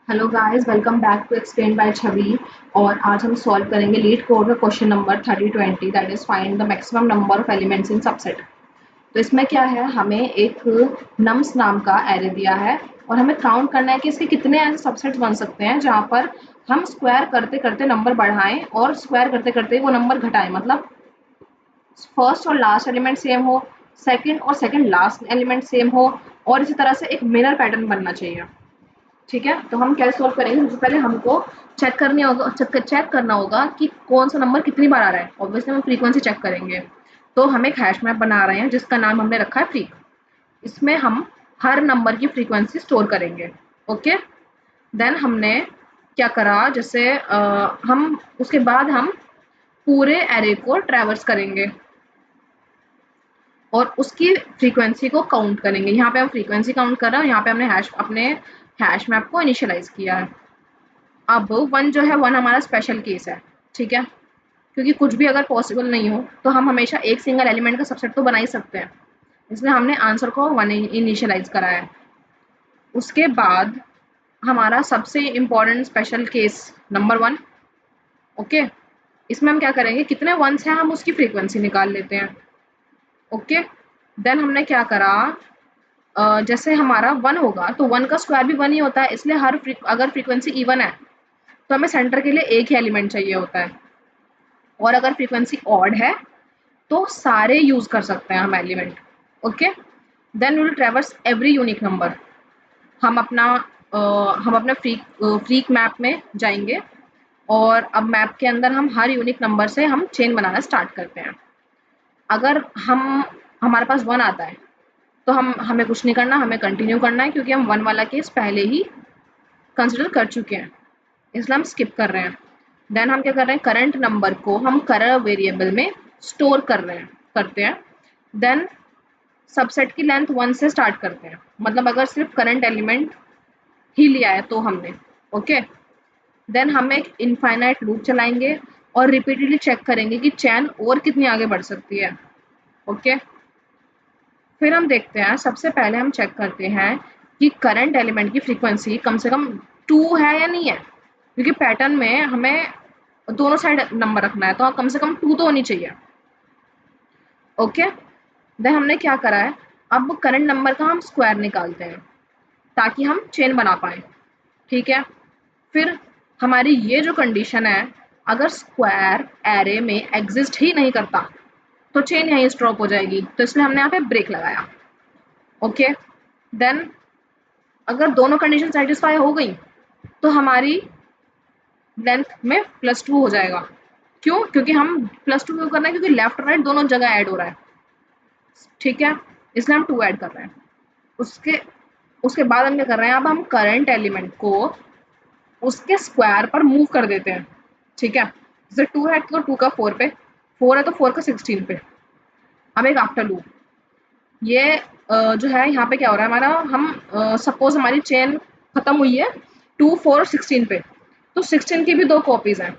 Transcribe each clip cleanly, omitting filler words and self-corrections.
Hello guys, welcome back to explain by Chhavi. और आज हम सॉल्व करेंगे लीड कोड में question number 3020, that is find the maximum number of elements in subset. तो इसमें क्या है, हमें एक नम्स नाम का एरे दिया है और हमें काउंट करना है कि इसके कितने ऐसे सबसेट्स बन सकते हैं जहाँ पर हम स्क्वायर करते करते नंबर बढ़ाएं और स्क्वायर करते करते वो नंबर घटाएं। मतलब फर्स्ट और लास्ट एलिमेंट सेम हो, सेकंड और सेकंड लास्ट एलिमेंट सेम हो, और इसी तरह से एक मिरर पैटर्न बनना चाहिए। ठीक है, तो हम कैसे सॉल्व करेंगे? सबसे पहले हमको चेक करना होगा कि कौन सा नंबर कितनी बार आ रहा है। ऑब्वियसली हम फ्रीक्वेंसी चेक करेंगे। तो हम एक हैश मैप बना रहे हैं जिसका नाम हमने रखा है फ्रीक। इसमें हम हर नंबर की फ्रीक्वेंसी स्टोर करेंगे। ओके, देन हमने क्या करा, जैसे हम उसके बाद हम पूरे एरे को ट्रैवर्स करेंगे और उसकी फ्रीक्वेंसी को काउंट करेंगे। यहाँ पे हम फ्रीक्वेंसी काउंट कर रहे हैं, यहाँ पे हमने अपने हैश मैप को इनिशियलाइज किया है। अब वन जो है, वन हमारा स्पेशल केस है। ठीक है, क्योंकि कुछ भी अगर पॉसिबल नहीं हो तो हम हमेशा एक सिंगल एलिमेंट का सबसेट तो बना ही सकते हैं, इसलिए हमने आंसर को वन इनिशियलाइज करा है। उसके बाद हमारा सबसे important special case number one. Okay, इसमें हम क्या करेंगे, कितने वंस हैं हम उसकी फ्रीक्वेंसी निकाल लेते हैं। ओके, देन हमने क्या करा, जैसे हमारा वन होगा तो वन का स्क्वायर भी वन ही होता है, इसलिए अगर फ्रीक्वेंसी इवन है तो हमें सेंटर के लिए एक ही एलिमेंट चाहिए होता है, और अगर फ्रीक्वेंसी ऑड है तो सारे यूज कर सकते हैं हम element. Okay, then we will traverse every unique number. हम अपना हम अपने फ्रीक मैप में जाएंगे और अब मैप के अंदर हम हर यूनिक नंबर से हम चेन बनाना स्टार्ट करते हैं। अगर हमारे पास वन आता है तो हमें कुछ नहीं करना, हमें कंटिन्यू करना है, क्योंकि हम वन वाला केस पहले ही कंसिडर कर चुके हैं, इसलिए हम स्किप कर रहे हैं। देन हम क्या कर रहे हैं, करंट नंबर को हम करर वेरिएबल में स्टोर करते हैं। देन सबसेट की लेंथ वन से स्टार्ट करते हैं, मतलब अगर सिर्फ करंट एलिमेंट ही लिया है तो हमने। ओके, देन हम एक इनफाइनाइट लूप चलाएंगे और रिपीटेडली चेक करेंगे कि चैन और कितनी आगे बढ़ सकती है। ओके, फिर हम देखते हैं, सबसे पहले हम चेक करते हैं कि करंट एलिमेंट की फ्रीक्वेंसी कम से कम 2 है या नहीं है, क्योंकि पैटर्न में हमें दोनों साइड नंबर रखना है, तो कम से कम 2 तो होनी चाहिए। ओके, देन हमने क्या करा है, अब करंट नंबर का हम स्क्वायर निकालते हैं ताकि हम चेन बना पाए। ठीक है, फिर हमारी ये जो कंडीशन है, अगर स्क्वायर एरे में एग्जिस्ट ही नहीं करता तो चेन यहीं स्टॉप हो जाएगी, तो इसलिए हमने यहाँ पे ब्रेक लगाया। ओके, देन अगर दोनों कंडीशन सेटिस्फाई हो गई तो हमारी लेंथ में +2 हो जाएगा। क्यों? क्योंकि हम +2 क्यों करना है, क्योंकि लेफ्ट और राइट दोनों जगह ऐड हो रहा है। ठीक है, इसलिए हम 2 ऐड कर रहे हैं। उसके उसके बाद हम क्या कर रहे हैं, अब हम करंट एलिमेंट को उसके स्क्वायर पर मूव कर देते हैं। ठीक है, जैसे 2 है तो 2 का 4 पे, 4 है तो 4 का 16 पे। अब एक आफ्टर लूप, ये जो है यहाँ पे क्या हो रहा है हमारा, हम सपोज हमारी चेन खत्म हुई है 2, 4 और 16 पे, तो 16 की भी 2 कॉपीज हैं,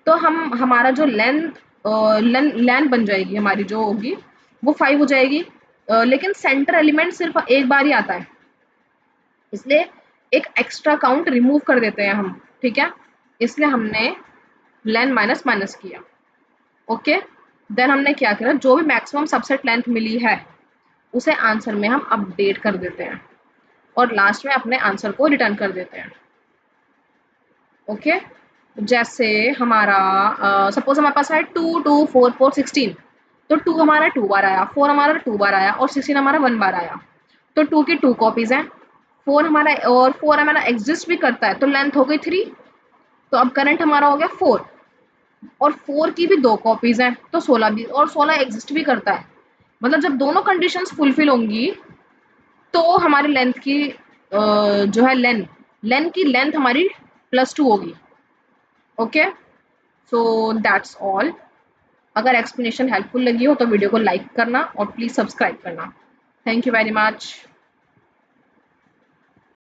तो हमारा जो लेंथ बन जाएगी हमारी, जो होगी वो 5 हो जाएगी। लेकिन सेंटर एलिमेंट सिर्फ एक बार ही आता है, इसलिए एक एक्स्ट्रा काउंट रिमूव कर देते हैं हम। ठीक है, इसलिए हमने लेंथ माइनस माइनस किया। ओके, देन हमने क्या किया, जो भी मैक्सिमम सबसेट लेंथ मिली है उसे आंसर में हम अपडेट कर देते हैं और लास्ट में अपने आंसर को रिटर्न कर देते हैं। ओके, जैसे हमारा सपोज हमारे पास है 2, 2, 4, 4, 16, तो 2 हमारा 2 बार आया, 4 हमारा 2 बार आया और 16 हमारा 1 बार आया, तो 2 की 2 कॉपीज हैं। 4 हमारा एग्जिस्ट भी करता है, तो लेंथ हो गई 3, तो अब करंट हमारा हो गया 4, और 4 की भी 2 कॉपीज हैं तो 16 भी, और 16 एग्जिस्ट भी करता है। मतलब जब दोनों कंडीशंस फुलफिल होंगी तो हमारी लेंथ की जो है लेंथ की लेंथ हमारी +2 होगी। Okay, so that's all. अगर एक्सप्लेनेशन हेल्पफुल लगी हो तो वीडियो को लाइक करना और प्लीज सब्सक्राइब करना। Thank you very much.